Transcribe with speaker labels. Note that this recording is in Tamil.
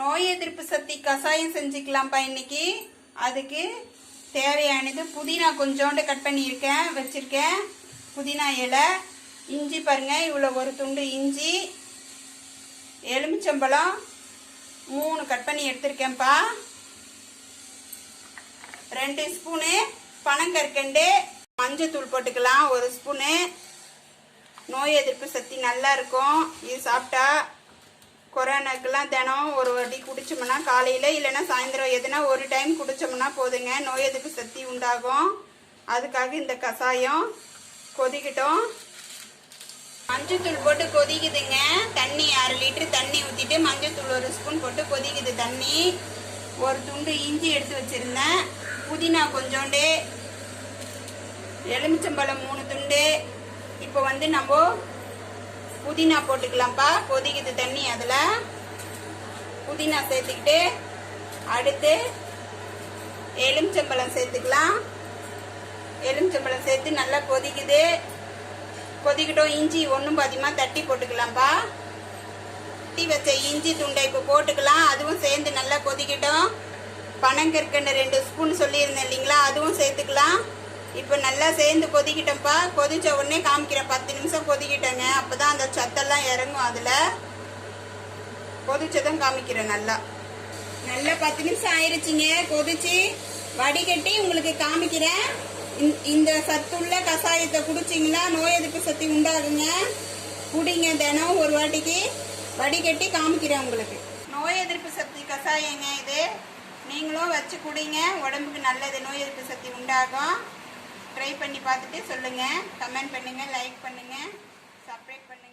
Speaker 1: நோய் எதிர்ப்பு சக்தி கஷாயம் செஞ்சுக்கலாம்ப்பா இன்னைக்கு. அதுக்கு தேவையானது புதினா கொஞ்சோண்டு கட் பண்ணியிருக்கேன் வச்சுருக்கேன். புதினா இலை, இஞ்சி பாருங்க இவ்வளோ ஒரு துண்டு இஞ்சி, எலுமிச்சம்பழம் 3 கட் பண்ணி எடுத்திருக்கேன்ப்பா. 2 ஸ்பூனு பனங்கற்கண்டு, மஞ்சத்தூள் போட்டுக்கலாம் 1 ஸ்பூனு. நோய் எதிர்ப்பு சக்தி நல்லா இருக்கும். இது சாப்பிட்டா கொரோனாக்கெல்லாம் தினம் ஒரு வாட்டி குடிச்சோம்னா காலையில் இல்லைன்னா சாயந்தரம் எதுனா ஒரு டைம் குடிச்சோம்னா போதுங்க, நோய் எதிர்ப்பு சக்தி உண்டாகும். அதுக்காக இந்த கஷாயம் கொதிக்கட்டும். மஞ்சத்தூள் போட்டு கொதிக்குதுங்க. தண்ணி 6 லிட்டர் தண்ணி ஊற்றிட்டு மஞ்சத்தூள் 1 ஸ்பூன் போட்டு கொதிக்குது தண்ணி. ஒரு துண்டு இஞ்சி எடுத்து வச்சுருந்தேன், புதினா கொஞ்சோண்டு, எலுமிச்சம்பழம் 3 துண்டு. இப்போ நம்ம புதினா போட்டுக்கலாம்ப்பா. கொதிக்குது தண்ணி, அதில் புதினா சேர்த்துக்கிட்டு அடுத்து எலுமிச்சம்பழம் சேர்த்துக்கலாம். எலுமிச்சம்பழம் சேர்த்து நல்லா கொதிக்குது. கொதிக்கட்டும். இஞ்சி ஒன்றும் பாதியமாக தட்டி போட்டுக்கலாம்ப்பா. தட்டி வச்ச இஞ்சி துண்டை இப்போ போட்டுக்கலாம். அதுவும் சேர்ந்து நல்லா கொதிக்கட்டும். பனங்கற்கண்டு 2 ஸ்பூன் சொல்லியிருந்தேன் இல்லைங்களா, அதுவும் சேர்த்துக்கலாம். இப்போ நல்லா சேர்ந்து கொதிக்கிட்டோம்ப்பா. கொதிச்ச உடனே காமிக்கிறேன். 10 நிமிஷம் கொதிக்கிட்டேங்க. அப்போ தான் அந்த சத்தெல்லாம் இறங்கும். அதில் கொதிச்சதும் காமிக்கிறேன். நல்லா 10 நிமிஷம் ஆயிடுச்சிங்க. கொதிச்சு வடிகட்டி உங்களுக்கு காமிக்கிறேன். இந்த சத்துள்ள கஷாயத்தை குடிச்சிங்களா நோய் எதிர்ப்பு சக்தி உண்டாகுங்க. குடிங்க தினம் ஒரு வாட்டிக்கு. வடிகட்டி காமிக்கிறேன் உங்களுக்கு. நோய் எதிர்ப்பு சக்தி கஷாயங்க இது. நீங்களும் வச்சு குடிங்க, உடம்புக்கு நல்லது. நோய் எதிர்ப்பு சக்தி உண்டாகும். ட்ரை பண்ணி பார்த்துட்டு சொல்லுங்கள். கமெண்ட் பண்ணுங்கள், லைக் பண்ணுங்கள், சப்ஸ்கிரைப் பண்ணுங்கள்.